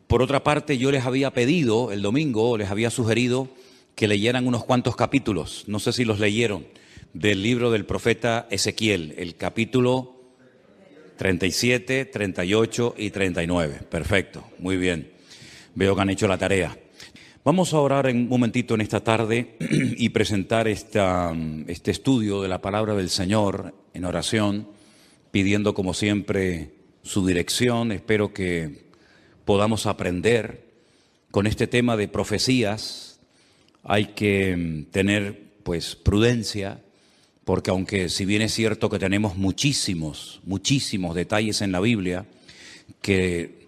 Por otra parte, yo les había pedido el domingo, les había sugerido que leyeran unos cuantos capítulos, no sé si los leyeron, del libro del profeta Ezequiel, el capítulo 37, 38 y 39. Perfecto, muy bien. Veo que han hecho la tarea. Vamos a orar un momentito en esta tarde y presentar este estudio de la palabra del Señor en oración, pidiendo como siempre su dirección. Espero que podamos aprender con este tema de profecías. Hay que tener pues prudencia, porque aunque si bien es cierto que tenemos muchísimos detalles en la Biblia que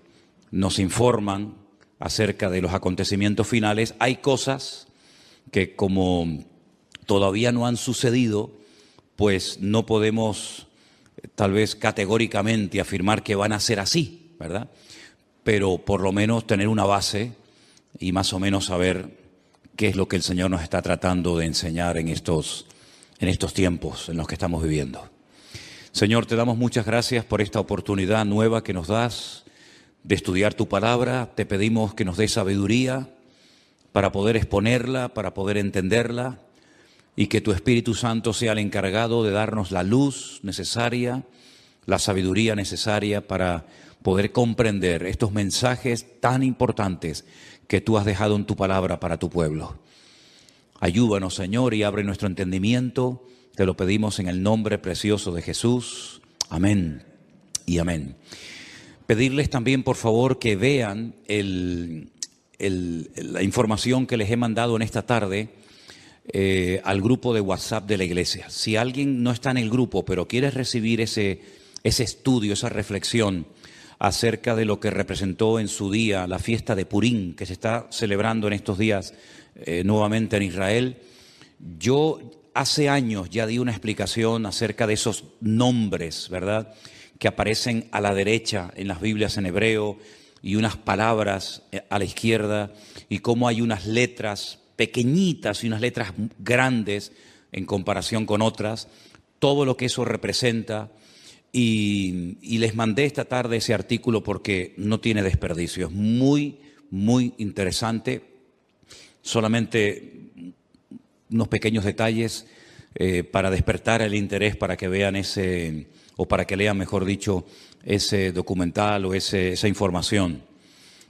nos informan acerca de los acontecimientos finales, hay cosas que como todavía no han sucedido, pues no podemos tal vez categóricamente afirmar que van a ser así, ¿verdad? Pero por lo menos tener una base y más o menos saber qué es lo que el Señor nos está tratando de enseñar en estos tiempos en los que estamos viviendo. Señor, te damos muchas gracias por esta oportunidad nueva que nos das de estudiar tu palabra. Te pedimos que nos des sabiduría para poder exponerla, para poder entenderla, y que tu Espíritu Santo sea el encargado de darnos la luz necesaria, la sabiduría necesaria para poder comprender estos mensajes tan importantes que tú has dejado en tu palabra para tu pueblo. Ayúdanos, Señor, y abre nuestro entendimiento. Te lo pedimos en el nombre precioso de Jesús. Amén y amén. Pedirles también, por favor, que vean la información que les he mandado en esta tarde al grupo de WhatsApp de la iglesia. Si alguien no está en el grupo, pero quiere recibir ese estudio, esa reflexión acerca de lo que representó en su día la fiesta de Purim, que se está celebrando en estos días nuevamente en Israel. Yo hace años ya di una explicación acerca de esos nombres, ¿verdad?, que aparecen a la derecha en las Biblias en hebreo y unas palabras a la izquierda, y cómo hay unas letras pequeñitas y unas letras grandes en comparación con otras, todo lo que eso representa. Y les mandé esta tarde ese artículo porque no tiene desperdicio, es muy interesante. Solamente unos pequeños detalles para despertar el interés, para que vean o para que lean, mejor dicho, ese documental o esa información.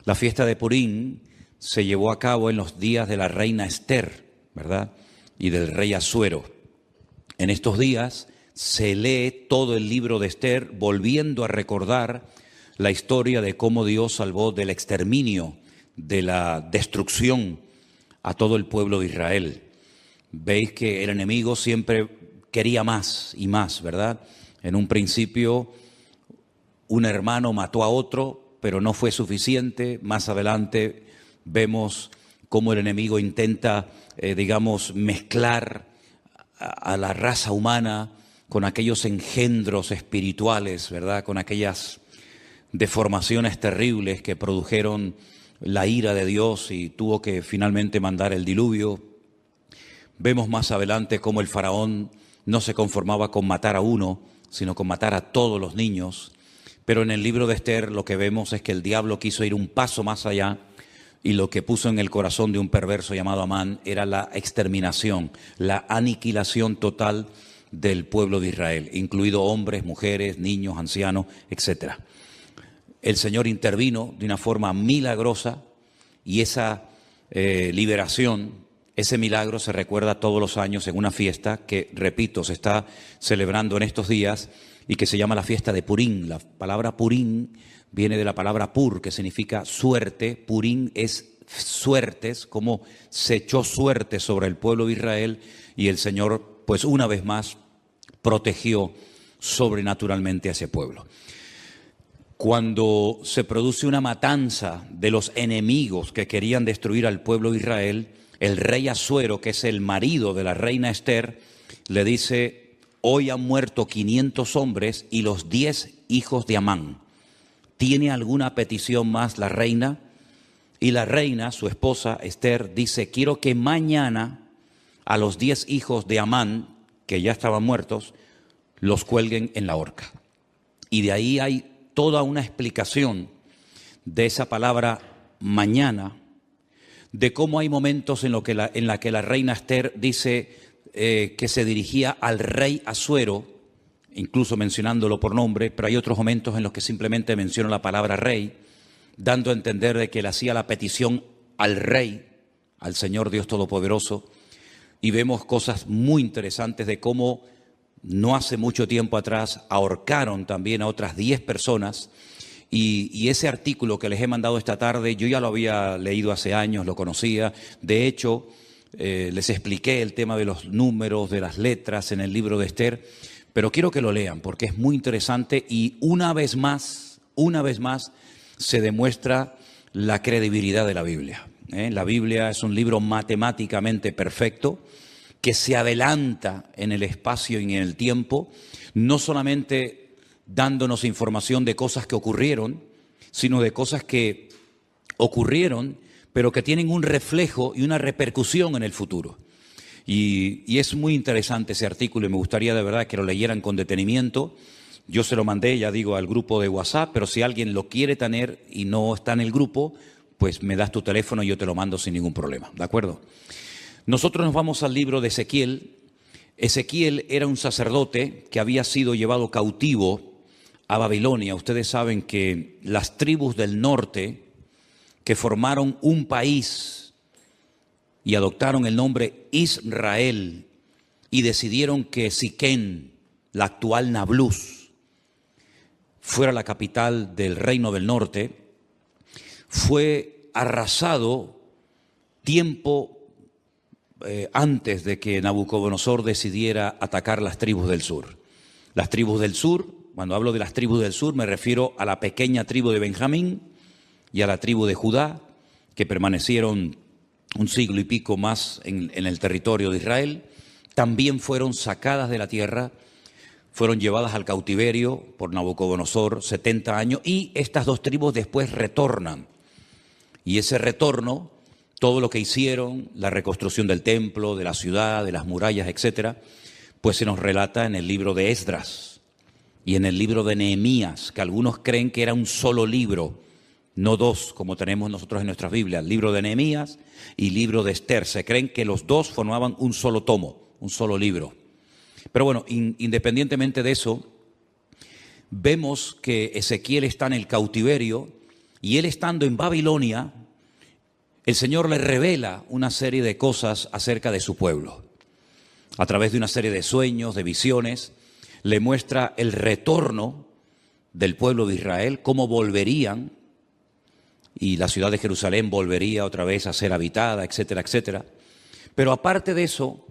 La fiesta de Purim se llevó a cabo en los días de la reina Esther, ¿verdad?, y del rey Asuero. En estos días se lee todo el libro de Esther, volviendo a recordar la historia de cómo Dios salvó del exterminio, de la destrucción a todo el pueblo de Israel. Veis que el enemigo siempre quería más y más, ¿verdad? En un principio un hermano mató a otro, pero no fue suficiente. Más adelante vemos cómo el enemigo intenta, mezclar a la raza humana con aquellos engendros espirituales, ¿verdad?, con aquellas deformaciones terribles que produjeron la ira de Dios y tuvo que finalmente mandar el diluvio. Vemos más adelante cómo el faraón no se conformaba con matar a uno, sino con matar a todos los niños. Pero en el libro de Esther lo que vemos es que el diablo quiso ir un paso más allá, y lo que puso en el corazón de un perverso llamado Amán era la exterminación, la aniquilación total del pueblo de Israel, incluido hombres, mujeres, niños, ancianos, etc. El Señor intervino de una forma milagrosa, y esa liberación, ese milagro se recuerda todos los años en una fiesta que, repito, se está celebrando en estos días y que se llama la fiesta de Purim. La palabra Purim viene de la palabra pur, que significa suerte. Purim es suertes, como se echó suerte sobre el pueblo de Israel, y el Señor, pues una vez más, protegió sobrenaturalmente a ese pueblo. Cuando se produce una matanza de los enemigos que querían destruir al pueblo de Israel, el rey Asuero, que es el marido de la reina Esther, le dice: hoy han muerto 500 hombres y los 10 hijos de Amán. ¿Tiene alguna petición más la reina? Y la reina, su esposa Esther, dice: quiero que mañana a los 10 hijos de Amán, que ya estaban muertos, los cuelguen en la horca. Y de ahí hay toda una explicación de esa palabra mañana, de cómo hay momentos en los que la reina Esther dice que se dirigía al rey Asuero, incluso mencionándolo por nombre, pero hay otros momentos en los que simplemente menciona la palabra rey, dando a entender de que le hacía la petición al rey, al Señor Dios Todopoderoso, y vemos cosas muy interesantes de cómo no hace mucho tiempo atrás ahorcaron también a otras 10 personas, y ese artículo que les he mandado esta tarde, yo ya lo había leído hace años, lo conocía, de hecho, les expliqué el tema de los números, de las letras en el libro de Esther, pero quiero que lo lean porque es muy interesante y una vez más se demuestra la credibilidad de la Biblia. La Biblia es un libro matemáticamente perfecto que se adelanta en el espacio y en el tiempo, no solamente dándonos información de cosas que ocurrieron, sino de cosas que ocurrieron, pero que tienen un reflejo y una repercusión en el futuro. Y es muy interesante ese artículo y me gustaría de verdad que lo leyeran con detenimiento. Yo se lo mandé, ya digo, al grupo de WhatsApp, pero si alguien lo quiere tener y no está en el grupo, pues me das tu teléfono y yo te lo mando sin ningún problema, ¿de acuerdo? Nosotros nos vamos al libro de Ezequiel. Ezequiel era un sacerdote que había sido llevado cautivo a Babilonia. Ustedes saben que las tribus del norte que formaron un país y adoptaron el nombre Israel y decidieron que Siquén, la actual Nablus, fuera la capital del reino del norte, fue arrasado tiempo antes de que Nabucodonosor decidiera atacar las tribus del sur. Las tribus del sur, cuando hablo de las tribus del sur, me refiero a la pequeña tribu de Benjamín y a la tribu de Judá, que permanecieron un siglo y pico más en el territorio de Israel. También fueron sacadas de la tierra, fueron llevadas al cautiverio por Nabucodonosor 70 años, y estas dos tribus después retornan. Y ese retorno, todo lo que hicieron, la reconstrucción del templo, de la ciudad, de las murallas, etcétera, pues se nos relata en el libro de Esdras y en el libro de Nehemías, que algunos creen que era un solo libro, no dos como tenemos nosotros en nuestras Biblias, libro de Nehemías y libro de Esther. Se creen que los dos formaban un solo tomo, un solo libro. Pero bueno, independientemente de eso, vemos que Ezequiel está en el cautiverio y él estando en Babilonia, el Señor le revela una serie de cosas acerca de su pueblo. A través de una serie de sueños, de visiones, le muestra el retorno del pueblo de Israel, cómo volverían, y la ciudad de Jerusalén volvería otra vez a ser habitada, etcétera, etcétera. Pero aparte de eso,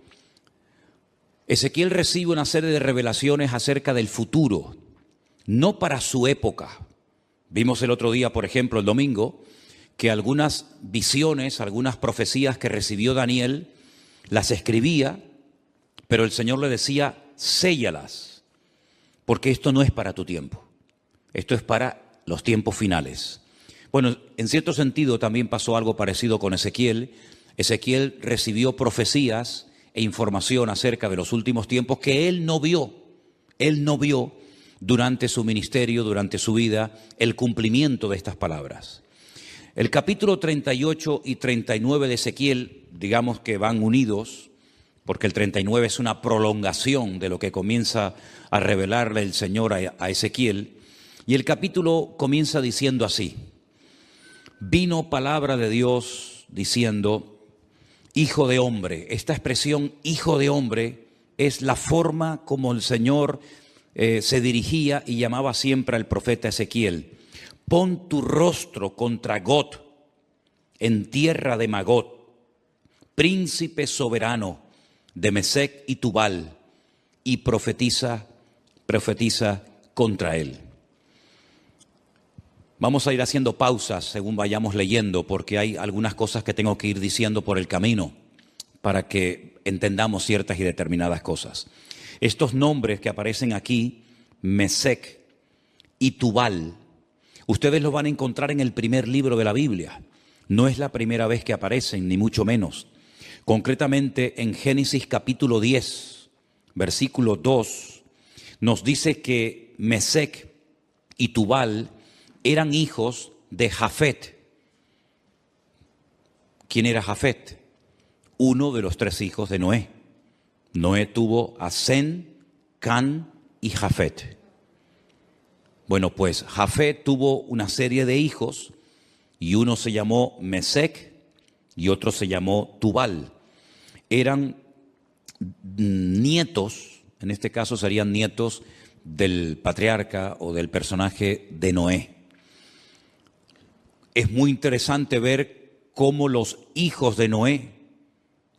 Ezequiel recibe una serie de revelaciones acerca del futuro, no para su época. Vimos el otro día, por ejemplo, el domingo, que algunas visiones, algunas profecías que recibió Daniel, las escribía, pero el Señor le decía, séllalas, porque esto no es para tu tiempo, esto es para los tiempos finales. Bueno, en cierto sentido también pasó algo parecido con Ezequiel. Ezequiel recibió profecías e información acerca de los últimos tiempos que él no vio durante su ministerio, durante su vida, el cumplimiento de estas palabras. El capítulo 38 y 39 de Ezequiel, digamos que van unidos, porque el 39 es una prolongación de lo que comienza a revelarle el Señor a Ezequiel, y el capítulo comienza diciendo así: vino palabra de Dios diciendo, hijo de hombre. Esta expresión, hijo de hombre, es la forma como el Señor se dirigía y llamaba siempre al profeta Ezequiel. Pon tu rostro contra Gog, en tierra de Magog, príncipe soberano de Mesec y Tubal, y profetiza contra él. Vamos a ir haciendo pausas según vayamos leyendo, porque hay algunas cosas que tengo que ir diciendo por el camino para que entendamos ciertas y determinadas cosas. Estos nombres que aparecen aquí, Mesec y Tubal, ustedes los van a encontrar en el primer libro de la Biblia. No es la primera vez que aparecen, ni mucho menos. Concretamente en Génesis capítulo 10, versículo 2, nos dice que Mesec y Tubal eran hijos de Jafet. ¿Quién era Jafet? Uno de los 3 hijos de Noé. Noé tuvo a Sem, Can y Jafet. Bueno, pues Jafet tuvo una serie de hijos y uno se llamó Mesec y otro se llamó Tubal. Eran nietos, en este caso serían nietos del patriarca o del personaje de Noé. Es muy interesante ver cómo los hijos de Noé,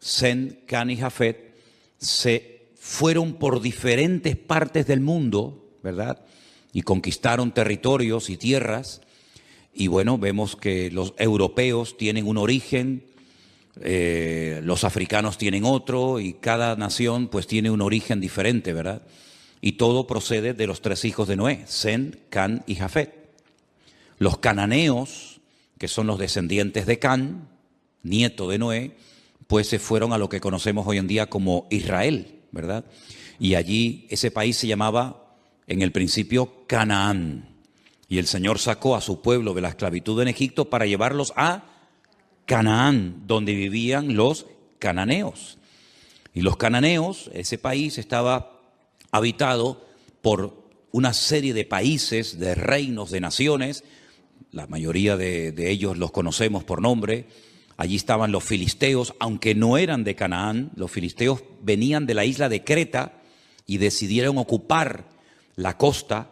Sem, Can y Jafet, se fueron por diferentes partes del mundo, ¿verdad? Y conquistaron territorios y tierras. Y bueno, vemos que los europeos tienen un origen, los africanos tienen otro, y cada nación pues tiene un origen diferente, ¿verdad? Y todo procede de los 3 hijos de Noé, Sem, Can y Jafet. Los cananeos, que son los descendientes de Can, nieto de Noé, pues se fueron a lo que conocemos hoy en día como Israel, ¿verdad? Y allí ese país se llamaba en el principio Canaán. Y el Señor sacó a su pueblo de la esclavitud en Egipto para llevarlos a Canaán, donde vivían los cananeos. Y los cananeos, ese país estaba habitado por una serie de países, de reinos, de naciones. La mayoría de ellos los conocemos por nombre. Allí estaban los filisteos, aunque no eran de Canaán. Los filisteos venían de la isla de Creta y decidieron ocupar la costa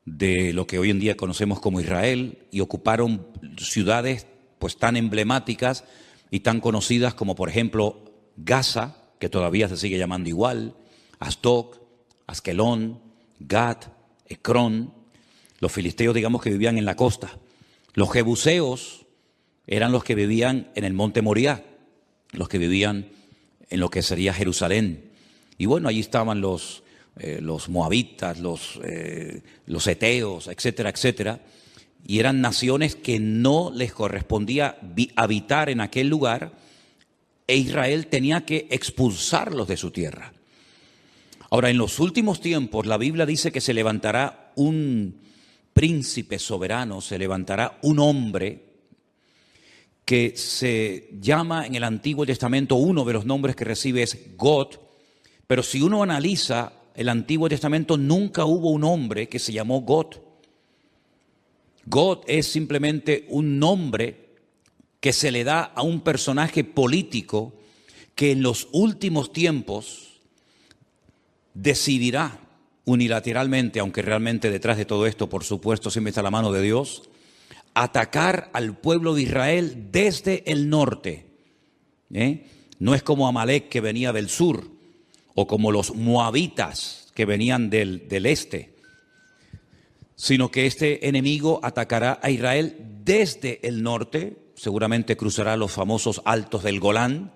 de lo que hoy en día conocemos como Israel, y ocuparon ciudades pues tan emblemáticas y tan conocidas como por ejemplo Gaza, que todavía se sigue llamando igual, Asdod, Askelón, Gat, Ecrón. Los filisteos, digamos, que vivían en la costa. Los jebuseos eran los que vivían en el monte Moriah, los que vivían en lo que sería Jerusalén. Y bueno, allí estaban los moabitas, los eteos, etcétera, etcétera. Y eran naciones que no les correspondía habitar en aquel lugar, e Israel tenía que expulsarlos de su tierra. Ahora, en los últimos tiempos, la Biblia dice que se levantará un príncipe soberano, se levantará un hombre que se llama en el Antiguo Testamento, uno de los nombres que recibe es God, pero si uno analiza el Antiguo Testamento, nunca hubo un hombre que se llamó God. God es simplemente un nombre que se le da a un personaje político que en los últimos tiempos decidirá unilateralmente, aunque realmente detrás de todo esto, por supuesto, siempre está la mano de Dios, atacar al pueblo de Israel desde el norte. No es como Amalek, que venía del sur, o como los moabitas, que venían del este, sino que este enemigo atacará a Israel desde el norte, seguramente cruzará los famosos altos del Golán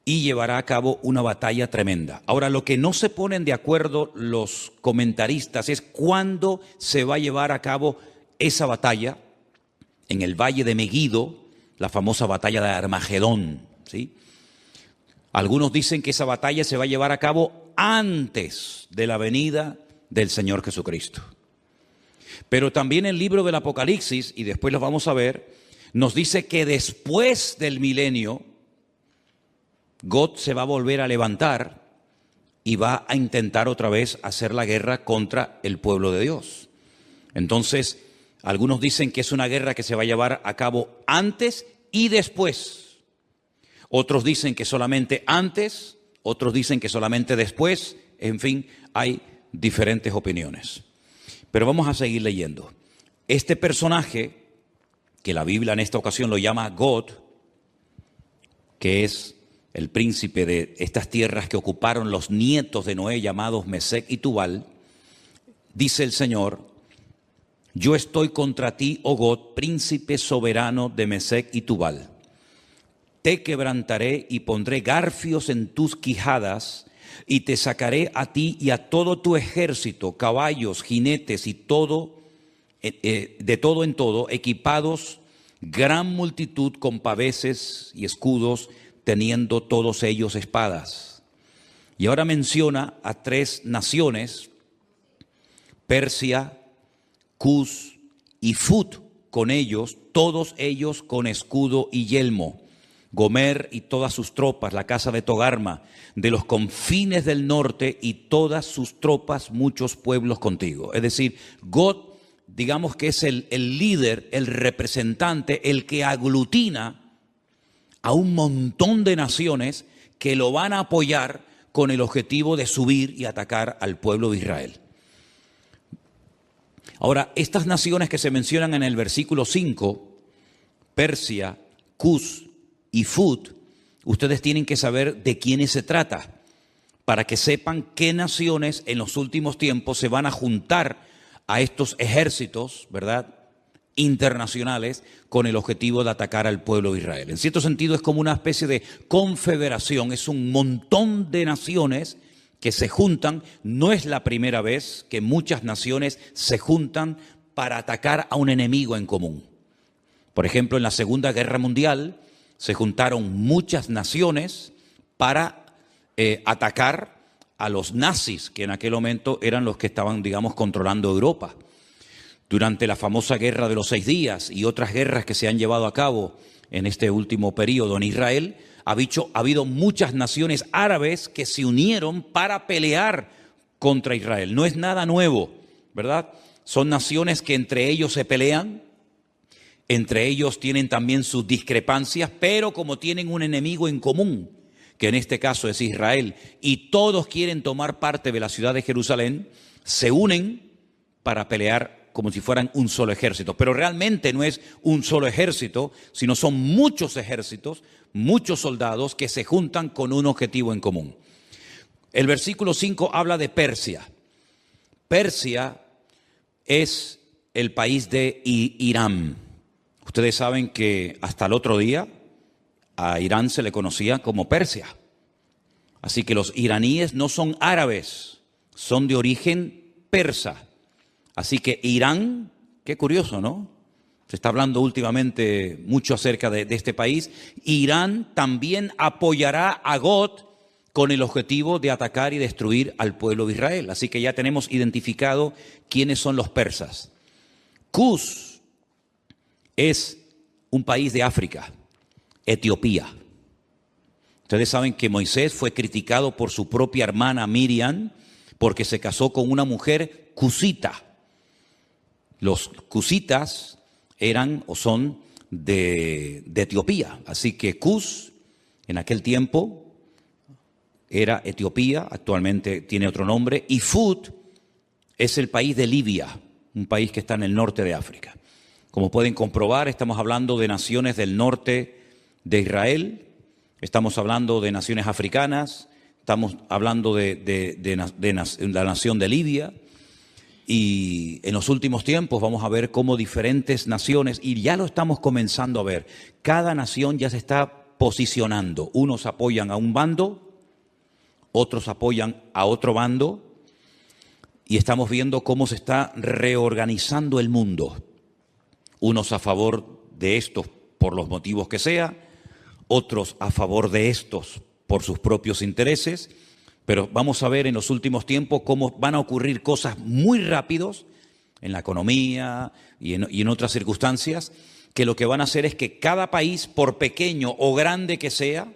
y llevará a cabo una batalla tremenda. Ahora, lo que no se ponen de acuerdo los comentaristas es cuándo se va a llevar a cabo esa batalla. En el valle de Meguido, la famosa batalla de Armagedón, ¿sí? Algunos dicen que esa batalla se va a llevar a cabo antes de la venida del Señor Jesucristo. Pero también el libro del Apocalipsis, y después lo vamos a ver, nos dice que después del milenio, God se va a volver a levantar y va a intentar otra vez hacer la guerra contra el pueblo de Dios. Entonces, algunos dicen que es una guerra que se va a llevar a cabo antes y después. Otros dicen que solamente antes, otros dicen que solamente después. En fin, hay diferentes opiniones. Pero vamos a seguir leyendo. Este personaje, que la Biblia en esta ocasión lo llama God, que es el príncipe de estas tierras que ocuparon los nietos de Noé, llamados Mesec y Tubal, dice el Señor: yo estoy contra ti, oh God, príncipe soberano de Mesec y Tubal. Te quebrantaré y pondré garfios en tus quijadas, y te sacaré a ti y a todo tu ejército, caballos, jinetes y todo, de todo en todo, equipados, gran multitud con paveses y escudos, teniendo todos ellos espadas. Y ahora menciona a 3 naciones: Persia, Cus y Fut, con ellos, todos ellos con escudo y yelmo. Gomer y todas sus tropas, la casa de Togarma, de los confines del norte y todas sus tropas, muchos pueblos contigo. Es decir, God, digamos que es el líder, el representante, el que aglutina a un montón de naciones que lo van a apoyar con el objetivo de subir y atacar al pueblo de Israel. Ahora, estas naciones que se mencionan en el versículo 5, Persia, Cus y Fut, ustedes tienen que saber de quiénes se trata, para que sepan qué naciones en los últimos tiempos se van a juntar a estos ejércitos, ¿verdad?, internacionales, con el objetivo de atacar al pueblo de Israel. En cierto sentido es como una especie de confederación, es un montón de naciones que se juntan. No es la primera vez que muchas naciones se juntan para atacar a un enemigo en común. Por ejemplo, en la Segunda Guerra Mundial se juntaron muchas naciones para atacar a los nazis, que en aquel momento eran los que estaban, digamos, controlando Europa. Durante la famosa Guerra de los 6 días y otras guerras que se han llevado a cabo en este último periodo en Israel, ha habido muchas naciones árabes que se unieron para pelear contra Israel. No es nada nuevo, ¿verdad? Son naciones que entre ellos se pelean, entre ellos tienen también sus discrepancias, pero como tienen un enemigo en común, que en este caso es Israel, y todos quieren tomar parte de la ciudad de Jerusalén, se unen para pelear como si fueran un solo ejército. Pero realmente no es un solo ejército, sino son muchos ejércitos, muchos soldados que se juntan con un objetivo en común. El versículo 5 habla de Persia. Persia es el país de Irán. Ustedes saben que hasta el otro día a Irán se le conocía como Persia. Así que los iraníes no son árabes, son de origen persa. Así que Irán, qué curioso, ¿no? Se está hablando últimamente mucho acerca de este país. Irán también apoyará a God con el objetivo de atacar y destruir al pueblo de Israel. Así que ya tenemos identificado quiénes son los persas. Cus es un país de África, Etiopía. Ustedes saben que Moisés fue criticado por su propia hermana Miriam porque se casó con una mujer cusita. Los cusitas eran o son de Etiopía. Así que Cus en aquel tiempo era Etiopía, actualmente tiene otro nombre, y Fut es el país de Libia, un país que está en el norte de África. Como pueden comprobar, estamos hablando de naciones del norte de Israel, estamos hablando de naciones africanas, estamos hablando de la nación de Libia, y en los últimos tiempos vamos a ver cómo diferentes naciones, y ya lo estamos comenzando a ver, cada nación ya se está posicionando. Unos apoyan a un bando, otros apoyan a otro bando, y estamos viendo cómo se está reorganizando el mundo. Unos a favor de estos por los motivos que sea, otros a favor de estos por sus propios intereses. Pero vamos a ver en los últimos tiempos cómo van a ocurrir cosas muy rápidos en la economía y en otras circunstancias, que lo que van a hacer es que cada país, por pequeño o grande que sea,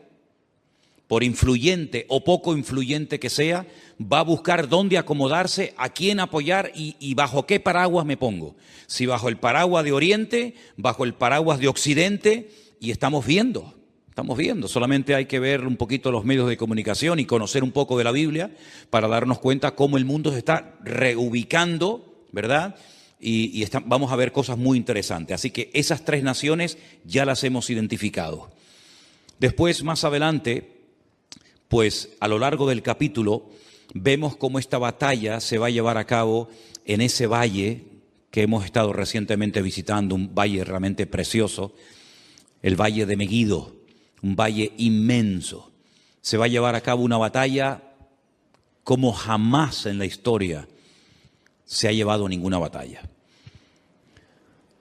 por influyente o poco influyente que sea, va a buscar dónde acomodarse, a quién apoyar y bajo qué paraguas me pongo. Si bajo el paraguas de Oriente, bajo el paraguas de Occidente, y estamos viendo, solamente hay que ver un poquito los medios de comunicación y conocer un poco de la Biblia para darnos cuenta cómo el mundo se está reubicando, ¿verdad? Y vamos a ver cosas muy interesantes. Así que esas 3 naciones ya las hemos identificado. Después, más adelante, pues a lo largo del capítulo, vemos cómo esta batalla se va a llevar a cabo en ese valle que hemos estado recientemente visitando, un valle realmente precioso, el valle de Megiddo. Un valle inmenso. Se va a llevar a cabo una batalla como jamás en la historia se ha llevado ninguna batalla.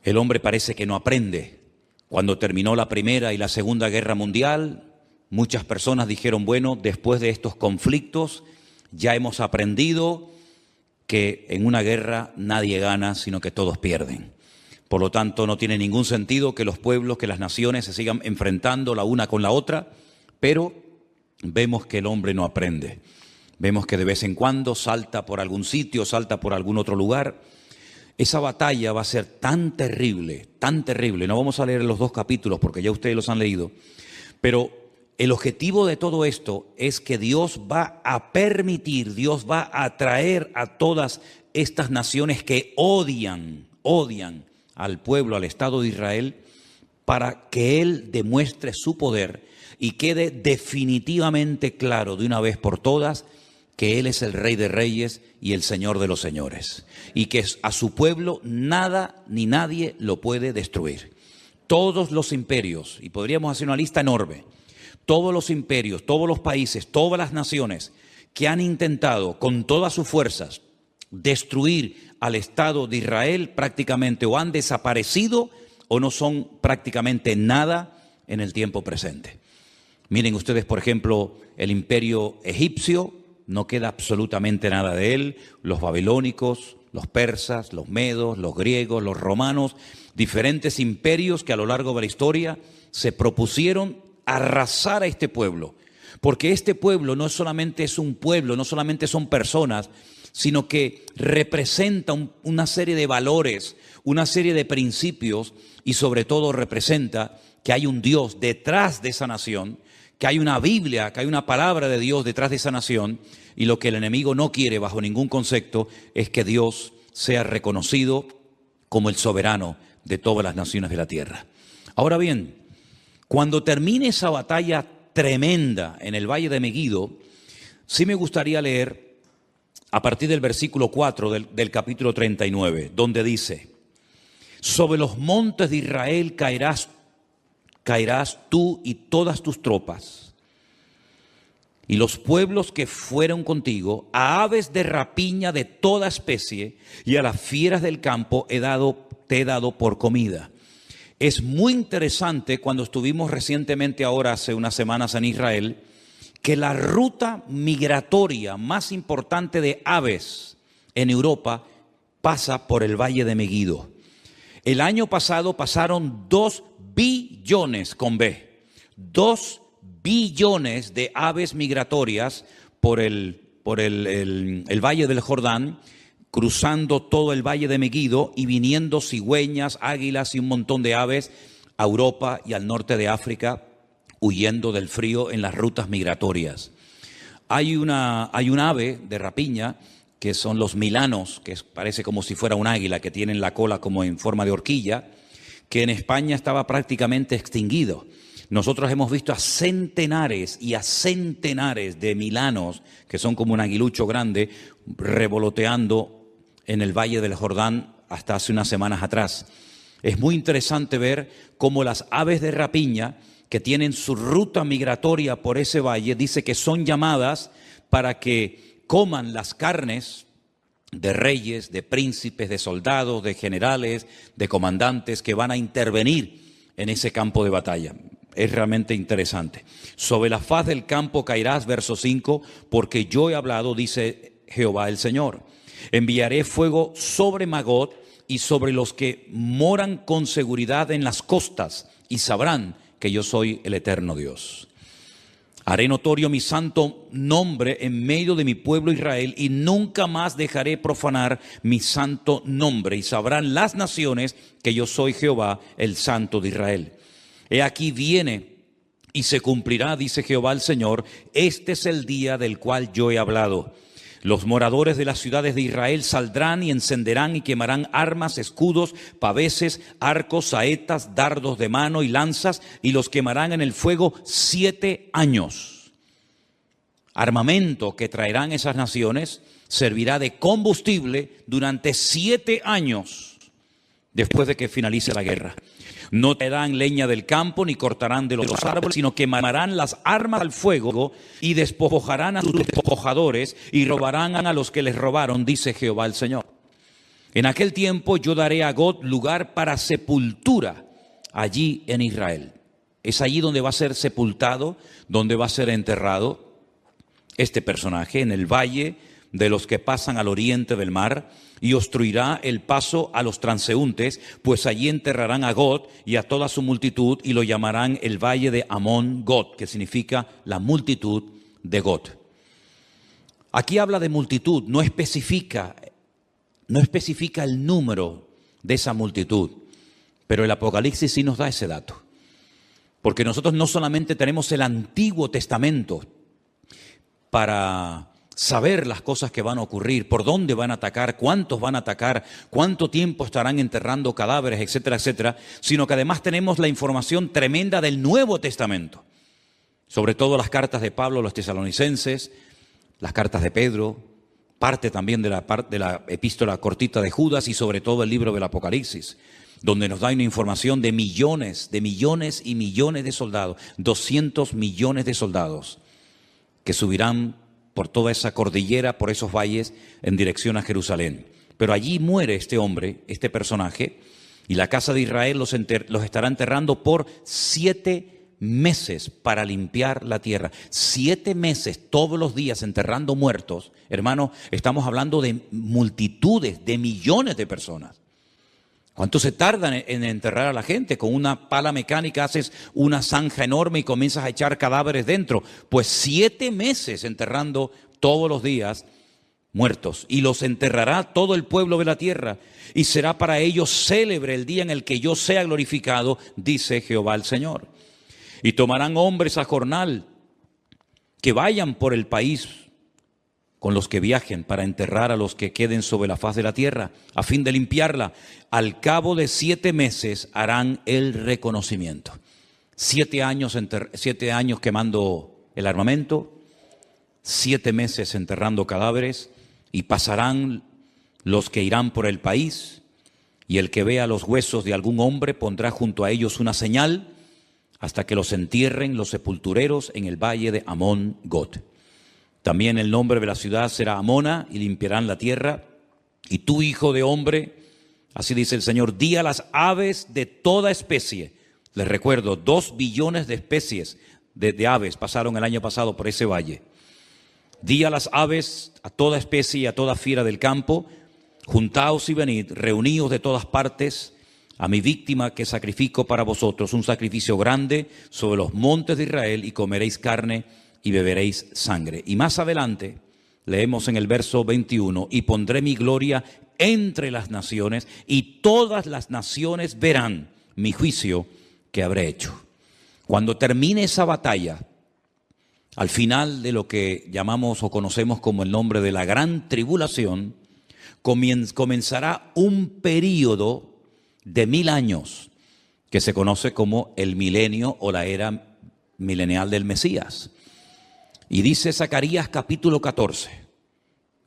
El hombre parece que no aprende. Cuando terminó la Primera y la Segunda Guerra Mundial, muchas personas dijeron, bueno, después de estos conflictos ya hemos aprendido que en una guerra nadie gana, sino que todos pierden. Por lo tanto, no tiene ningún sentido que los pueblos, que las naciones se sigan enfrentando la una con la otra, pero vemos que el hombre no aprende. Vemos que de vez en cuando salta por algún sitio, salta por algún otro lugar. Esa batalla va a ser tan terrible, tan terrible. No vamos a leer los 2 capítulos porque ya ustedes los han leído, pero el objetivo de todo esto es que Dios va a permitir, Dios va a traer a todas estas naciones que odian al pueblo, al Estado de Israel, para que Él demuestre su poder y quede definitivamente claro de una vez por todas que Él es el Rey de Reyes y el Señor de los Señores, y que a su pueblo nada ni nadie lo puede destruir. Todos los imperios, y podríamos hacer una lista enorme, todos los imperios, todos los países, todas las naciones que han intentado con todas sus fuerzas destruir al Estado de Israel prácticamente o han desaparecido o no son prácticamente nada en el tiempo presente. Miren ustedes, por ejemplo, el imperio egipcio, no queda absolutamente nada de él, los babilónicos, los persas, los medos, los griegos, los romanos, diferentes imperios que a lo largo de la historia se propusieron arrasar a este pueblo, porque este pueblo no solamente es un pueblo, no solamente son personas, sino que representa una serie de valores, una serie de principios y sobre todo representa que hay un Dios detrás de esa nación, que hay una Biblia, que hay una palabra de Dios detrás de esa nación, y lo que el enemigo no quiere bajo ningún concepto es que Dios sea reconocido como el soberano de todas las naciones de la tierra. Ahora bien, cuando termine esa batalla tremenda en el Valle de Meguido, sí me gustaría leer a partir del versículo 4 del capítulo 39, donde dice: sobre los montes de Israel caerás tú y todas tus tropas, y los pueblos que fueron contigo, a aves de rapiña de toda especie, y a las fieras del campo te he dado por comida. Es muy interesante cuando estuvimos recientemente ahora, hace unas semanas en Israel, que la ruta migratoria más importante de aves en Europa pasa por el Valle de Meguido. El año pasado pasaron 2 billones con B, 2 billones de aves migratorias por el Valle del Jordán, cruzando todo el Valle de Meguido y viniendo cigüeñas, águilas y un montón de aves a Europa y al norte de África, huyendo del frío en las rutas migratorias. Hay un ave de rapiña que son los milanos, que parece como si fuera un águila, que tienen la cola como en forma de horquilla, que en España estaba prácticamente extinguido. Nosotros hemos visto a centenares y a centenares de milanos, que son como un aguilucho grande, revoloteando en el Valle del Jordán hasta hace unas semanas atrás. Es muy interesante ver cómo las aves de rapiña, que tienen su ruta migratoria por ese valle, dice que son llamadas para que coman las carnes de reyes, de príncipes, de soldados, de generales, de comandantes que van a intervenir en ese campo de batalla. Es realmente interesante. Sobre la faz del campo caerás, verso 5, porque yo he hablado, dice Jehová el Señor. Enviaré fuego sobre Magog y sobre los que moran con seguridad en las costas, y sabrán que yo soy el eterno Dios. Haré notorio mi santo nombre en medio de mi pueblo Israel, y nunca más dejaré profanar mi santo nombre, y sabrán las naciones que yo soy Jehová, el Santo de Israel. He aquí viene y se cumplirá, dice Jehová el Señor, este es el día del cual yo he hablado. Los moradores de las ciudades de Israel saldrán y encenderán y quemarán armas, escudos, paveses, arcos, saetas, dardos de mano y lanzas, y los quemarán en el fuego 7 años. Armamento que traerán esas naciones servirá de combustible durante 7 años después de que finalice la guerra. No traerán leña del campo ni cortarán de los árboles, sino quemarán las armas al fuego y despojarán a sus despojadores y robarán a los que les robaron, dice Jehová el Señor. En aquel tiempo yo daré a Gog lugar para sepultura allí en Israel. Es allí donde va a ser sepultado, donde va a ser enterrado este personaje, en el valle de los que pasan al oriente del mar, y obstruirá el paso a los transeúntes, pues allí enterrarán a Gog y a toda su multitud, y lo llamarán el valle de Amón Gog, que significa la multitud de Gog. Aquí habla de multitud, no especifica el número de esa multitud, pero el Apocalipsis sí nos da ese dato. Porque nosotros no solamente tenemos el Antiguo Testamento para saber las cosas que van a ocurrir, por dónde van a atacar, cuántos van a atacar, cuánto tiempo estarán enterrando cadáveres, etcétera, etcétera, sino que además tenemos la información tremenda del Nuevo Testamento, sobre todo las cartas de Pablo a los tesalonicenses, las cartas de Pedro, parte también de la epístola cortita de Judas y sobre todo el libro del Apocalipsis, donde nos da una información de millones y millones de soldados, 200 millones de soldados que subirán por toda esa cordillera, por esos valles, en dirección a Jerusalén. Pero allí muere este hombre, este personaje, y la casa de Israel los estará enterrando por 7 meses para limpiar la tierra. 7 meses, todos los días, enterrando muertos. Hermano, estamos hablando de multitudes, de millones de personas. ¿Cuánto se tardan en enterrar a la gente? Con una pala mecánica haces una zanja enorme y comienzas a echar cadáveres dentro. Pues 7 meses enterrando todos los días muertos. Y los enterrará todo el pueblo de la tierra. Y será para ellos célebre el día en el que yo sea glorificado, dice Jehová el Señor. Y tomarán hombres a jornal que vayan por el país con los que viajen para enterrar a los que queden sobre la faz de la tierra, a fin de limpiarla. Al cabo de 7 meses harán el reconocimiento. 7 años quemando el armamento, 7 meses enterrando cadáveres, y pasarán los que irán por el país, y el que vea los huesos de algún hombre pondrá junto a ellos una señal, hasta que los entierren los sepultureros en el valle de Amón Gog. También el nombre de la ciudad será Amona, y limpiarán la tierra. Y tú, hijo de hombre, así dice el Señor, di a las aves de toda especie. Les recuerdo, 2 billones de especies de aves pasaron el año pasado por ese valle. Di a las aves, a toda especie y a toda fiera del campo, juntaos y venid, reuníos de todas partes, a mi víctima que sacrifico para vosotros, un sacrificio grande sobre los montes de Israel, y comeréis carne y beberéis sangre. Y más adelante leemos en el verso 21, y pondré mi gloria entre las naciones, y todas las naciones verán mi juicio que habré hecho. Cuando termine esa batalla, al final de lo que llamamos o conocemos como el nombre de la gran tribulación, comenzará un período de 1000 años que se conoce como el milenio o la era milenial del Mesías. Y dice Zacarías capítulo 14,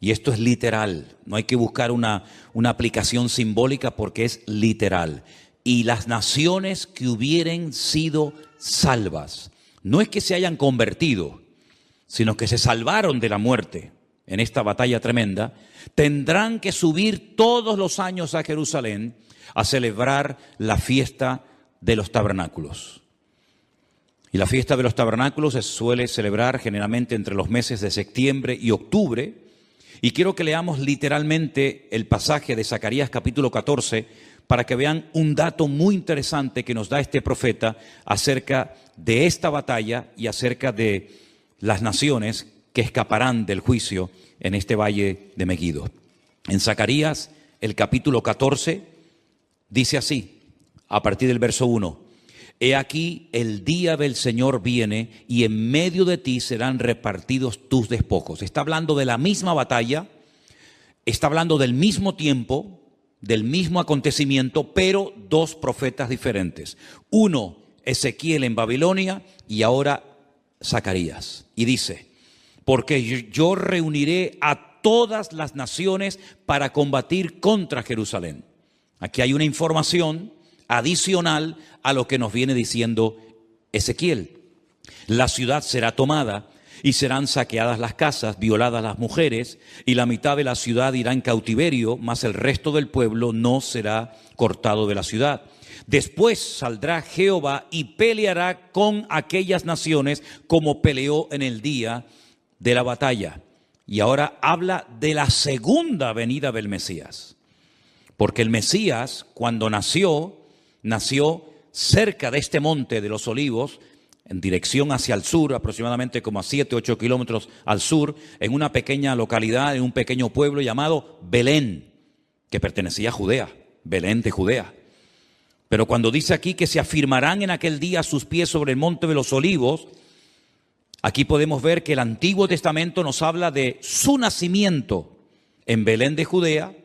y esto es literal, no hay que buscar una aplicación simbólica porque es literal. Y las naciones que hubieren sido salvas, no es que se hayan convertido, sino que se salvaron de la muerte en esta batalla tremenda, tendrán que subir todos los años a Jerusalén a celebrar la fiesta de los tabernáculos. Y la fiesta de los tabernáculos se suele celebrar generalmente entre los meses de septiembre y octubre. Y quiero que leamos literalmente el pasaje de Zacarías capítulo 14 para que vean un dato muy interesante que nos da este profeta acerca de esta batalla y acerca de las naciones que escaparán del juicio en este valle de Megiddo. En Zacarías, el capítulo 14, dice así, a partir del verso 1. He aquí, el día del Señor viene, y en medio de ti serán repartidos tus despojos. Está hablando de la misma batalla, está hablando del mismo tiempo, del mismo acontecimiento, pero 2 profetas diferentes. Uno, Ezequiel en Babilonia, y ahora Zacarías. Y dice, porque yo reuniré a todas las naciones para combatir contra Jerusalén. Aquí hay una información adicional a lo que nos viene diciendo Ezequiel. La ciudad será tomada y serán saqueadas las casas, violadas las mujeres, y la mitad de la ciudad irá en cautiverio, mas el resto del pueblo no será cortado de la ciudad. Después saldrá Jehová y peleará con aquellas naciones como peleó en el día de la batalla. Y ahora habla de la segunda venida del Mesías. Porque el Mesías, cuando nació cerca de este monte de los Olivos, en dirección hacia el sur, aproximadamente como a 7, 8 kilómetros al sur, en una pequeña localidad, en un pequeño pueblo llamado Belén, que pertenecía a Judea, Belén de Judea. Pero cuando dice aquí que se afirmarán en aquel día sus pies sobre el monte de los Olivos, aquí podemos ver que el Antiguo Testamento nos habla de su nacimiento en Belén de Judea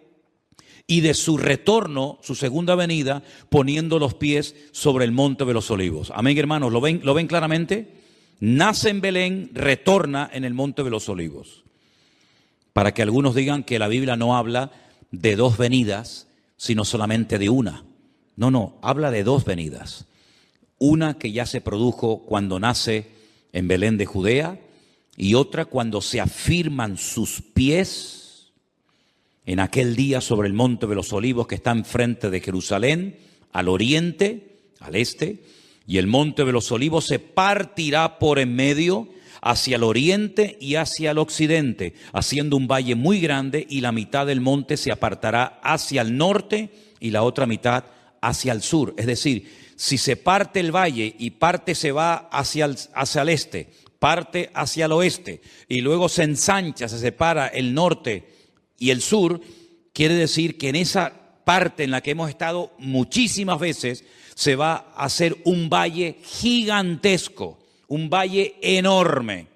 y de su retorno, su segunda venida, poniendo los pies sobre el monte de los Olivos. Amén, hermanos, ¿lo ven claramente? Nace en Belén, retorna en el monte de los Olivos. Para que algunos digan que la Biblia no habla de dos venidas, sino solamente de una. No, habla de dos venidas. Una que ya se produjo cuando nace en Belén de Judea y otra cuando se afirman sus pies en aquel día sobre el monte de los Olivos que está enfrente de Jerusalén, al oriente, al este, y el monte de los Olivos se partirá por en medio hacia el oriente y hacia el occidente, haciendo un valle muy grande, y la mitad del monte se apartará hacia el norte y la otra mitad hacia el sur. Es decir, si se parte el valle y parte se va hacia el este, parte hacia el oeste y luego se ensancha, se separa el norte y el sur, quiere decir que en esa parte en la que hemos estado muchísimas veces se va a hacer un valle gigantesco, un valle enorme.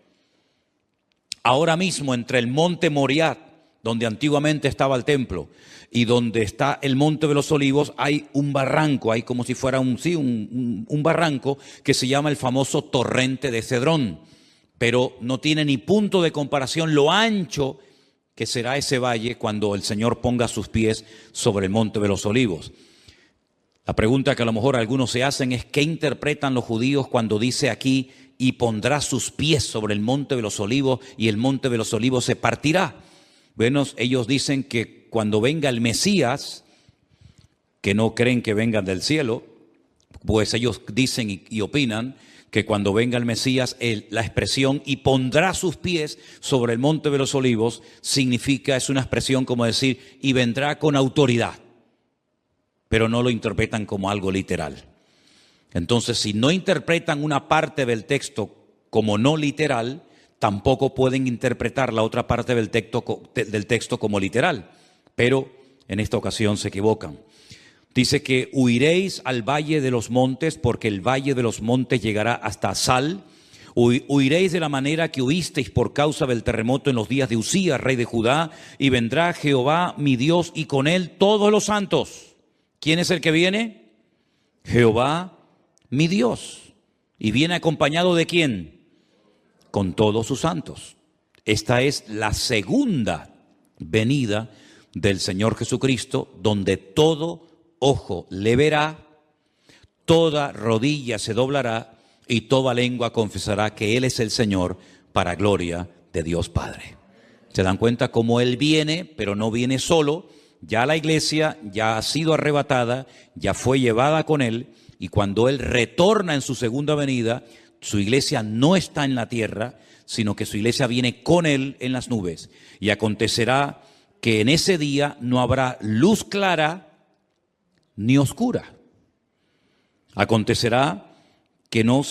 Ahora mismo entre el monte Moriah, donde antiguamente estaba el templo, y donde está el monte de los Olivos, hay un barranco, hay como si fuera un barranco que se llama el famoso torrente de Cedrón, pero no tiene ni punto de comparación lo ancho que será ese valle cuando el Señor ponga sus pies sobre el monte de los Olivos. La pregunta que a lo mejor algunos se hacen es: ¿qué interpretan los judíos cuando dice aquí y pondrá sus pies sobre el monte de los Olivos y el monte de los Olivos se partirá? Bueno, ellos dicen que cuando venga el Mesías, que no creen que vengan del cielo, pues ellos dicen y opinan que cuando venga el Mesías, la expresión "y pondrá sus pies sobre el monte de los Olivos" es una expresión como decir "y vendrá con autoridad", pero no lo interpretan como algo literal. Entonces, si no interpretan una parte del texto como no literal, tampoco pueden interpretar la otra parte del texto como literal, pero en esta ocasión se equivocan. Dice que huiréis al valle de los montes, porque el valle de los montes llegará hasta Sal. Huiréis de la manera que huisteis por causa del terremoto en los días de Usías, rey de Judá, y vendrá Jehová mi Dios y con él todos los santos. ¿Quién es el que viene? Jehová mi Dios. ¿Y viene acompañado de quién? Con todos sus santos. Esta es la segunda venida del Señor Jesucristo, donde todo ojo le verá, toda rodilla se doblará y toda lengua confesará que Él es el Señor, para gloria de Dios Padre. ¿Se dan cuenta cómo Él viene, pero no viene solo? Ya la iglesia ya ha sido arrebatada, ya fue llevada con Él, y cuando Él retorna en su segunda venida, su iglesia no está en la tierra, sino que su iglesia viene con Él en las nubes. Y acontecerá que en ese día no habrá luz clara ni oscura. Acontecerá que no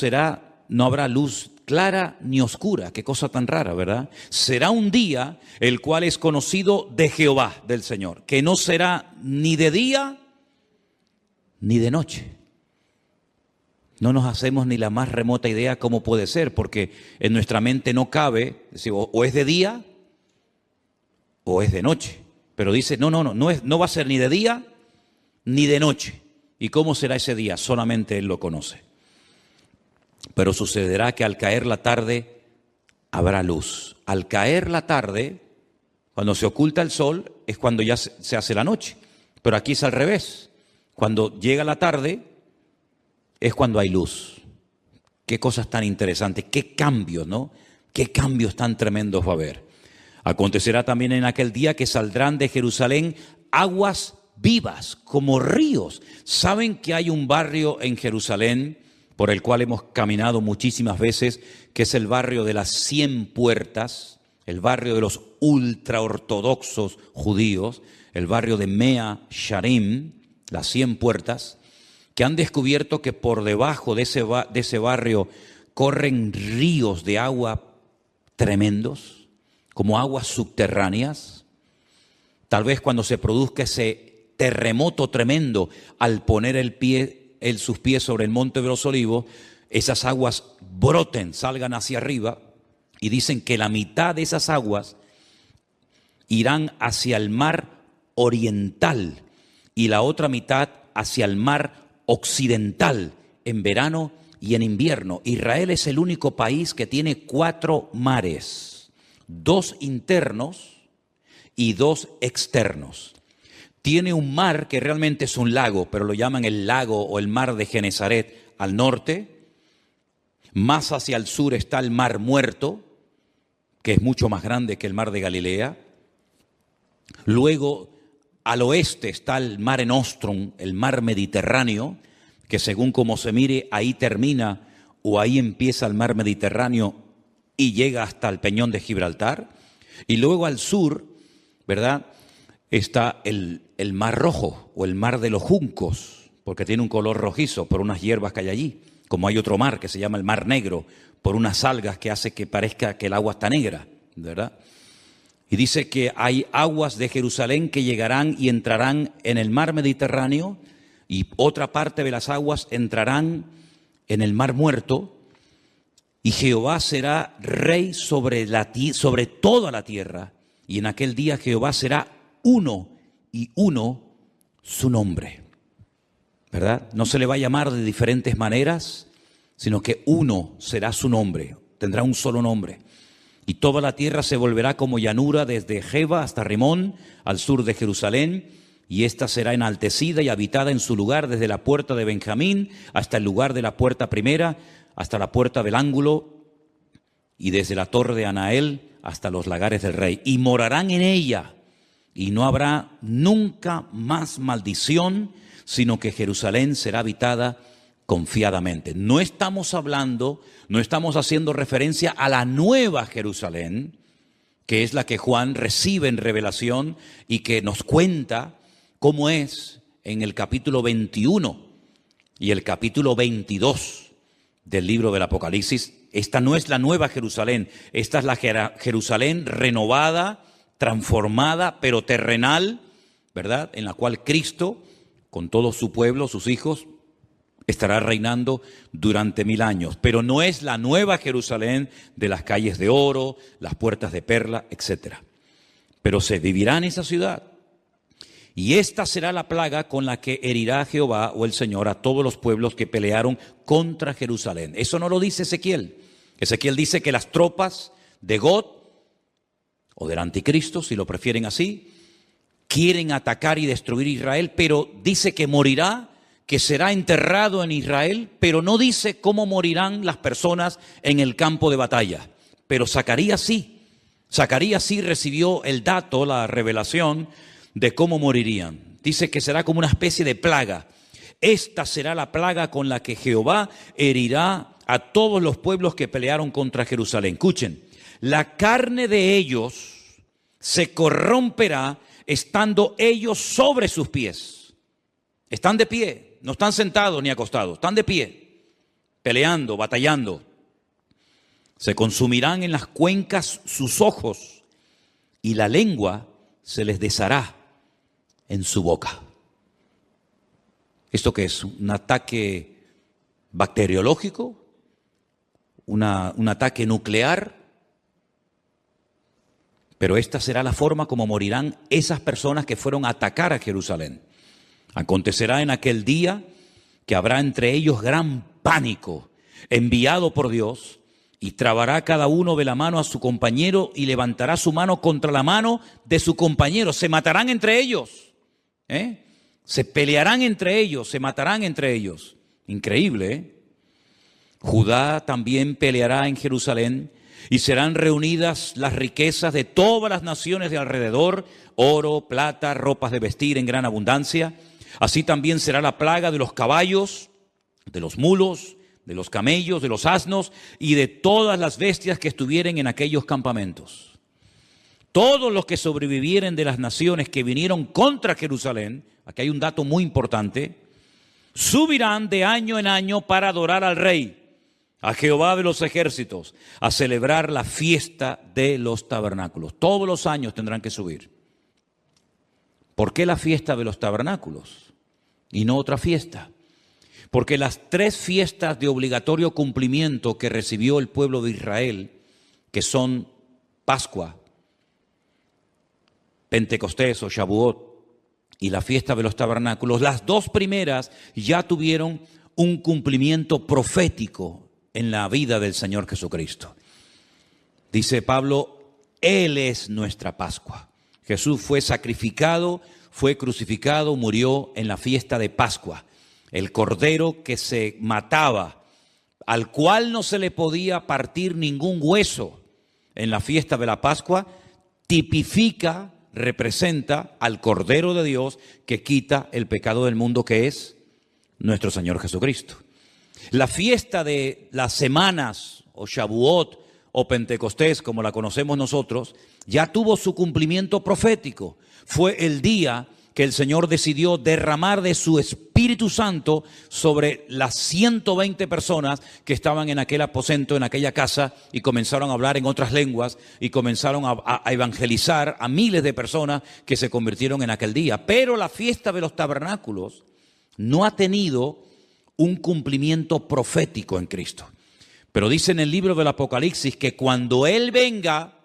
habrá luz clara ni oscura. Qué cosa tan rara, ¿verdad? Será un día el cual es conocido de Jehová, del Señor, que no será ni de día ni de noche. No nos hacemos ni la más remota idea cómo puede ser, porque en nuestra mente no cabe, o es de día o es de noche. Pero dice, no va a ser ni de día ni de noche. ¿Y cómo será ese día? Solamente Él lo conoce. Pero sucederá que al caer la tarde habrá luz. Al caer la tarde, cuando se oculta el sol, es cuando ya se hace la noche. Pero aquí es al revés. Cuando llega la tarde, es cuando hay luz. Qué cosas tan interesantes, qué cambios, ¿no? Qué cambios tan tremendos va a haber. Acontecerá también en aquel día que saldrán de Jerusalén aguas vivas como ríos. ¿Saben que hay un barrio en Jerusalén por el cual hemos caminado muchísimas veces, que es el barrio de las 100 puertas? el barrio de los ultraortodoxos judíos, el barrio de Mea Sharim, las 100 puertas, que han descubierto que por debajo de ese barrio corren ríos de agua tremendos, como aguas subterráneas. Tal vez cuando se produzca ese terremoto tremendo al poner sus pies sobre el Monte de los Olivos, esas aguas broten, salgan hacia arriba, y dicen que la mitad de esas aguas irán hacia el mar oriental y la otra mitad hacia el mar occidental en verano y en invierno. Israel es el único país que tiene 4 mares, 2 internos y 2 externos. Tiene un mar que realmente es un lago, pero lo llaman el lago o el mar de Genesaret al norte. Más hacia el sur está el mar Muerto, que es mucho más grande que el mar de Galilea. Luego, al oeste está el Mare Nostrum, el mar Mediterráneo, que según como se mire, ahí termina o ahí empieza el mar Mediterráneo y llega hasta el Peñón de Gibraltar. Y luego al sur, ¿verdad?, está el Mar Rojo o el Mar de los Juncos, porque tiene un color rojizo por unas hierbas que hay allí. Como hay otro mar que se llama el Mar Negro, por unas algas que hace que parezca que el agua está negra, ¿verdad? Y dice que hay aguas de Jerusalén que llegarán y entrarán en el mar Mediterráneo, y otra parte de las aguas entrarán en el Mar Muerto, y Jehová será rey sobre toda la tierra, y en aquel día Jehová será uno, y uno su nombre, ¿verdad? No se le va a llamar de diferentes maneras, sino que uno será su nombre, tendrá un solo nombre. Y toda la tierra se volverá como llanura desde Jeba hasta Rimón, al sur de Jerusalén, y ésta será enaltecida y habitada en su lugar desde la puerta de Benjamín hasta el lugar de la puerta primera, hasta la puerta del ángulo, y desde la torre de Anael hasta los lagares del rey. Y morarán en ella, y no habrá nunca más maldición, sino que Jerusalén será habitada confiadamente. No estamos haciendo referencia a la nueva Jerusalén, que es la que Juan recibe en revelación y que nos cuenta cómo es en el capítulo 21 y el capítulo 22 del libro del Apocalipsis. Esta no es la nueva Jerusalén, esta es la Jerusalén renovada, transformada, pero terrenal, ¿verdad?, en la cual Cristo, con todo su pueblo, sus hijos, estará reinando durante 1000 años. Pero no es la nueva Jerusalén de las calles de oro, las puertas de perla, etc. Pero se vivirá en esa ciudad. Y esta será la plaga con la que herirá Jehová o el Señor a todos los pueblos que pelearon contra Jerusalén. Eso no lo dice Ezequiel. Ezequiel dice que las tropas de Gog, o del anticristo, si lo prefieren así, quieren atacar y destruir Israel, pero dice que morirá, que será enterrado en Israel, pero no dice cómo morirán las personas en el campo de batalla. Pero Zacarías sí recibió el dato, la revelación de cómo morirían. Dice que será como una especie de plaga. Esta será la plaga con la que Jehová herirá a todos los pueblos que pelearon contra Jerusalén. Escuchen, la carne de ellos se corromperá estando ellos sobre sus pies. Están de pie. No están sentados ni acostados, están de pie, peleando, batallando. Se consumirán en las cuencas sus ojos y la lengua se les deshará en su boca. ¿Esto qué es? ¿Un ataque bacteriológico? ¿Un ataque nuclear? Pero esta será la forma como morirán esas personas que fueron a atacar a Jerusalén. Acontecerá en aquel día que habrá entre ellos gran pánico enviado por Dios, y trabará cada uno de la mano a su compañero y levantará su mano contra la mano de su compañero. Se matarán entre ellos, se pelearán entre ellos, se matarán entre ellos. Increíble, ¿eh? Judá también peleará en Jerusalén, y serán reunidas las riquezas de todas las naciones de alrededor, oro, plata, ropas de vestir en gran abundancia. Así también será la plaga de los caballos, de los mulos, de los camellos, de los asnos y de todas las bestias que estuvieren en aquellos campamentos. Todos los que sobrevivieren de las naciones que vinieron contra Jerusalén, aquí hay un dato muy importante, subirán de año en año para adorar al Rey, a Jehová de los ejércitos, a celebrar la fiesta de los tabernáculos. Todos los años tendrán que subir. ¿Por qué la fiesta de los tabernáculos y no otra fiesta? Porque las 3 fiestas de obligatorio cumplimiento que recibió el pueblo de Israel, que son Pascua, Pentecostés o Shavuot y la fiesta de los tabernáculos, las 2 primeras ya tuvieron un cumplimiento profético en la vida del Señor Jesucristo. Dice Pablo, Él es nuestra Pascua. Jesús fue sacrificado, fue crucificado, murió en la fiesta de Pascua. El cordero que se mataba, al cual no se le podía partir ningún hueso en la fiesta de la Pascua, tipifica, representa al Cordero de Dios que quita el pecado del mundo, que es nuestro Señor Jesucristo. La fiesta de las semanas, o Shavuot, o Pentecostés, como la conocemos nosotros, ya tuvo su cumplimiento profético. Fue el día que el Señor decidió derramar de su Espíritu Santo sobre las 120 personas que estaban en aquel aposento, en aquella casa, y comenzaron a hablar en otras lenguas y comenzaron a evangelizar a miles de personas que se convirtieron en aquel día. Pero la fiesta de los tabernáculos no ha tenido un cumplimiento profético en Cristo. Pero dice en el libro del Apocalipsis que cuando Él venga,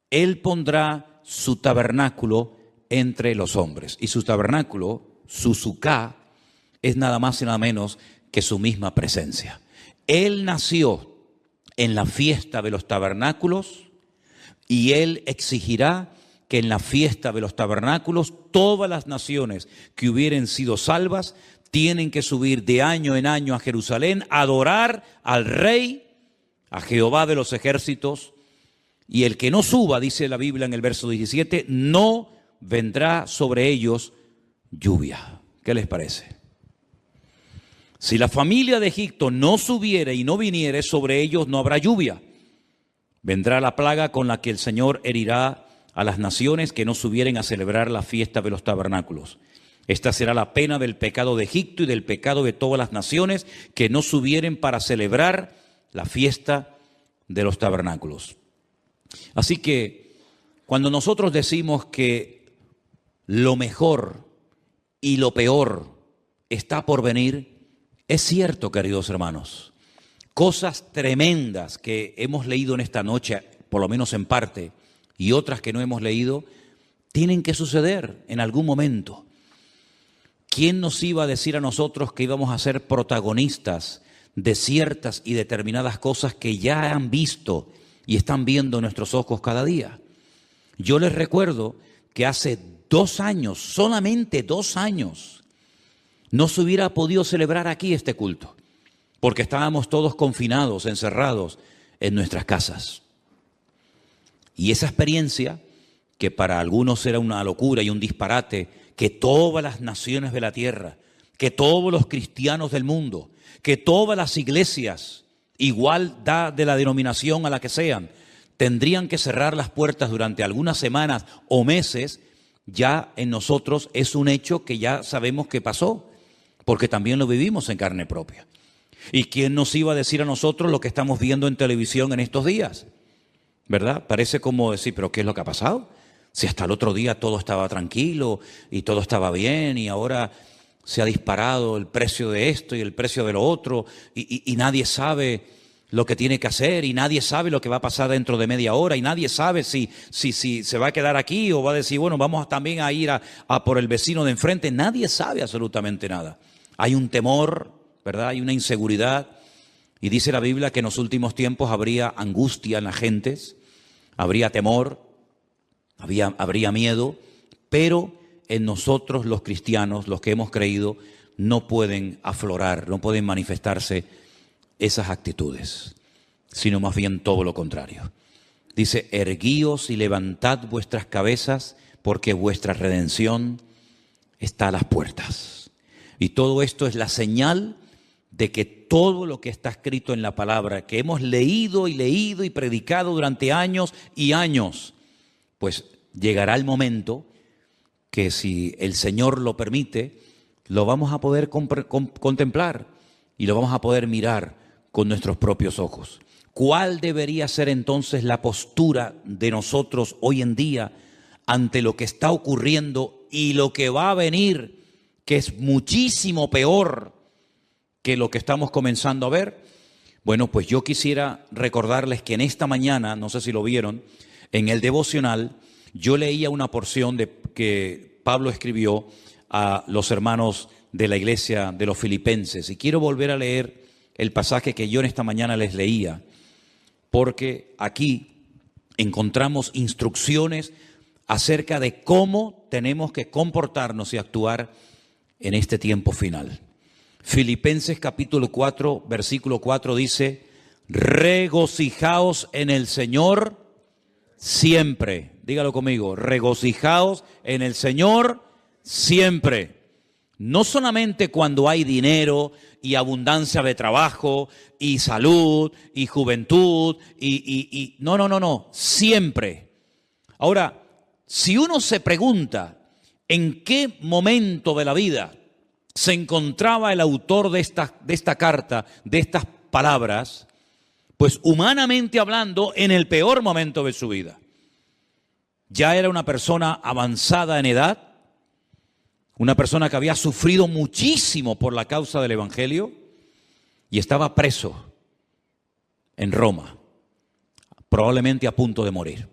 Él pondrá su tabernáculo entre los hombres. Y su tabernáculo, su suká, es nada más y nada menos que su misma presencia. Él nació en la fiesta de los tabernáculos y Él exigirá que en la fiesta de los tabernáculos todas las naciones que hubieren sido salvas tienen que subir de año en año a Jerusalén a adorar al Rey, a Jehová de los ejércitos. Y el que no suba, dice la Biblia en el verso 17, no vendrá sobre ellos lluvia. ¿Qué les parece? Si la familia de Egipto no subiere y no viniere, sobre ellos no habrá lluvia. Vendrá la plaga con la que el Señor herirá a las naciones que no subieren a celebrar la fiesta de los tabernáculos. Esta será la pena del pecado de Egipto y del pecado de todas las naciones que no subieren para celebrar la fiesta de los tabernáculos. Así que cuando nosotros decimos que lo mejor y lo peor está por venir, es cierto, queridos hermanos. Cosas tremendas que hemos leído en esta noche, por lo menos en parte, y otras que no hemos leído, tienen que suceder en algún momento. ¿Quién nos iba a decir a nosotros que íbamos a ser protagonistas de ciertas y determinadas cosas que ya han visto y están viendo nuestros ojos cada día? Yo les recuerdo que hace 2 años, solamente 2 años, no se hubiera podido celebrar aquí este culto, porque estábamos todos confinados, encerrados en nuestras casas. Y esa experiencia, que para algunos era una locura y un disparate, que todas las naciones de la tierra, que todos los cristianos del mundo, que todas las iglesias, igual da de la denominación a la que sean, tendrían que cerrar las puertas durante algunas semanas o meses, ya en nosotros es un hecho que ya sabemos que pasó, porque también lo vivimos en carne propia. ¿Y quién nos iba a decir a nosotros lo que estamos viendo en televisión en estos días? ¿Verdad? Parece como decir, ¿pero qué es lo que ha pasado? Si hasta el otro día todo estaba tranquilo y todo estaba bien y ahora se ha disparado el precio de esto y el precio de lo otro y nadie sabe lo que tiene que hacer y nadie sabe lo que va a pasar dentro de media hora y nadie sabe si se va a quedar aquí o va a decir, bueno, vamos también a ir a por el vecino de enfrente. Nadie sabe absolutamente nada. Hay un temor, ¿verdad? Hay una inseguridad y dice la Biblia que en los últimos tiempos habría angustia en las gentes, habría temor, habría miedo, pero en nosotros los cristianos, los que hemos creído, no pueden aflorar, no pueden manifestarse esas actitudes, sino más bien todo lo contrario. Dice, erguíos y levantad vuestras cabezas, porque vuestra redención está a las puertas. Y todo esto es la señal de que todo lo que está escrito en la palabra, que hemos leído y predicado durante años y años, pues llegará el momento que, si el Señor lo permite, lo vamos a poder contemplar y lo vamos a poder mirar con nuestros propios ojos. ¿Cuál debería ser entonces la postura de nosotros hoy en día ante lo que está ocurriendo y lo que va a venir, que es muchísimo peor que lo que estamos comenzando a ver? Bueno, pues yo quisiera recordarles que en esta mañana, no sé si lo vieron, en el devocional yo leía una porción que Pablo escribió a los hermanos de la iglesia de los Filipenses, y quiero volver a leer el pasaje que yo en esta mañana les leía, porque aquí encontramos instrucciones acerca de cómo tenemos que comportarnos y actuar en este tiempo final. Filipenses capítulo 4, versículo 4 dice: regocijaos en el Señor siempre. Dígalo conmigo: regocijaos en el Señor siempre. No solamente cuando hay dinero y abundancia de trabajo y salud y juventud no, siempre. Ahora, si uno se pregunta en qué momento de la vida se encontraba el autor de esta carta, de estas palabras, pues humanamente hablando, en el peor momento de su vida. Ya era una persona avanzada en edad, una persona que había sufrido muchísimo por la causa del Evangelio y estaba preso en Roma, probablemente a punto de morir.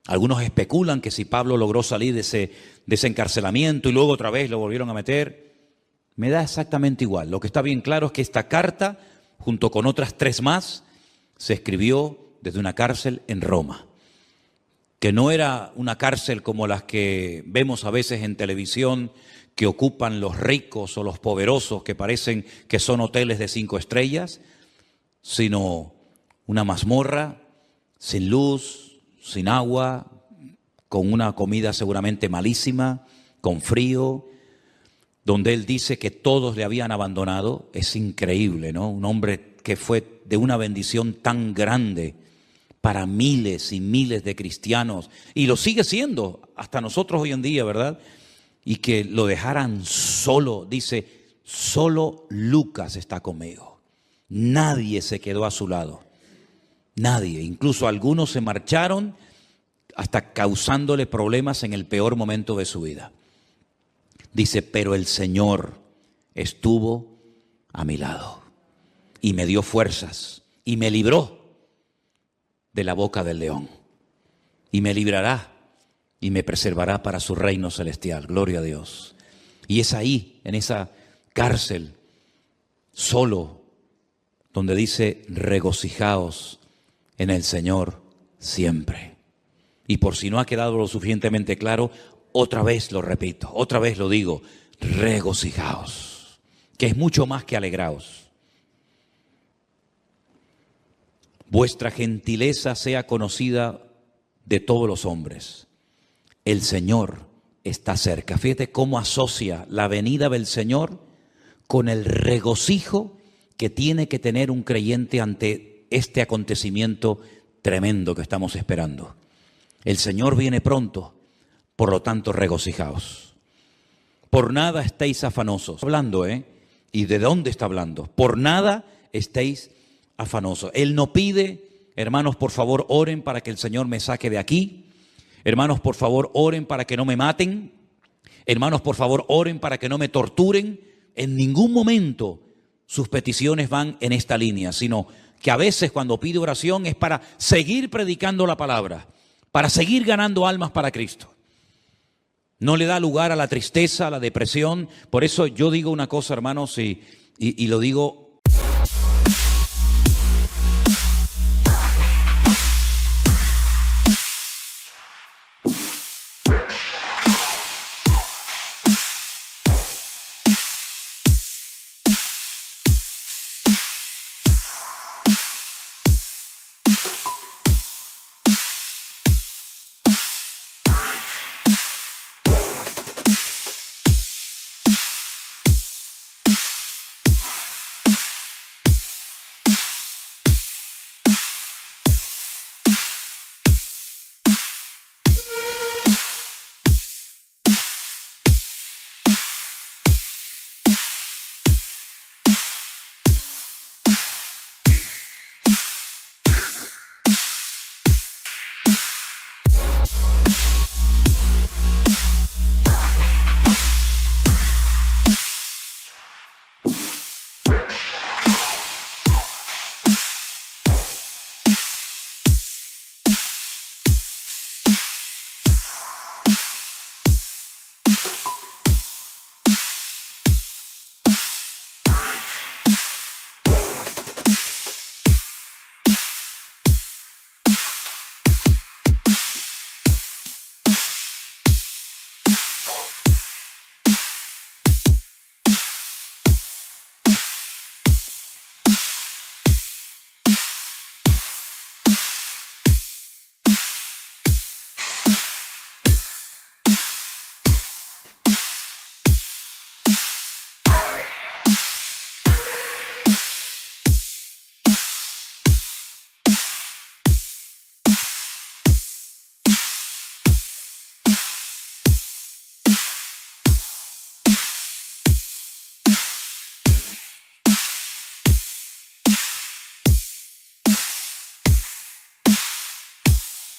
Algunos especulan que si Pablo logró salir de ese encarcelamiento y luego otra vez lo volvieron a meter, me da exactamente igual. Lo que está bien claro es que esta carta, junto con otras 3 más, se escribió desde una cárcel en Roma, que no era una cárcel como las que vemos a veces en televisión, que ocupan los ricos o los poderosos, que parecen que son hoteles de 5 estrellas, sino una mazmorra sin luz, sin agua, con una comida seguramente malísima, con frío, donde él dice que todos le habían abandonado. Es increíble, ¿no? Un hombre que fue de una bendición tan grande para miles y miles de cristianos, y lo sigue siendo hasta nosotros hoy en día, ¿verdad? Y que lo dejaran solo. Dice: solo Lucas está conmigo. Nadie se quedó a su lado. Nadie. Incluso algunos se marcharon, hasta causándole problemas en el peor momento de su vida. Dice: pero el Señor estuvo a mi lado y me dio fuerzas y me libró de la boca del león, y me librará y me preservará para su reino celestial. Gloria a Dios. Y es ahí, en esa cárcel, solo, donde dice: regocijaos en el Señor siempre. Y por si no ha quedado lo suficientemente claro, otra vez lo repito, otra vez lo digo: regocijaos, que es mucho más que alegraos. Vuestra gentileza sea conocida de todos los hombres. El Señor está cerca. Fíjate cómo asocia la venida del Señor con el regocijo que tiene que tener un creyente ante este acontecimiento tremendo que estamos esperando. El Señor viene pronto, por lo tanto regocijaos. Por nada estéis afanosos. Hablando, ¿y de dónde está hablando? Por nada estéis afanosos. Él no pide: hermanos, por favor, oren para que el Señor me saque de aquí. Hermanos, por favor, oren para que no me maten. Hermanos, por favor, oren para que no me torturen. En ningún momento sus peticiones van en esta línea, sino que a veces cuando pide oración es para seguir predicando la palabra, para seguir ganando almas para Cristo. No le da lugar a la tristeza, a la depresión. Por eso yo digo una cosa, hermanos, y lo digo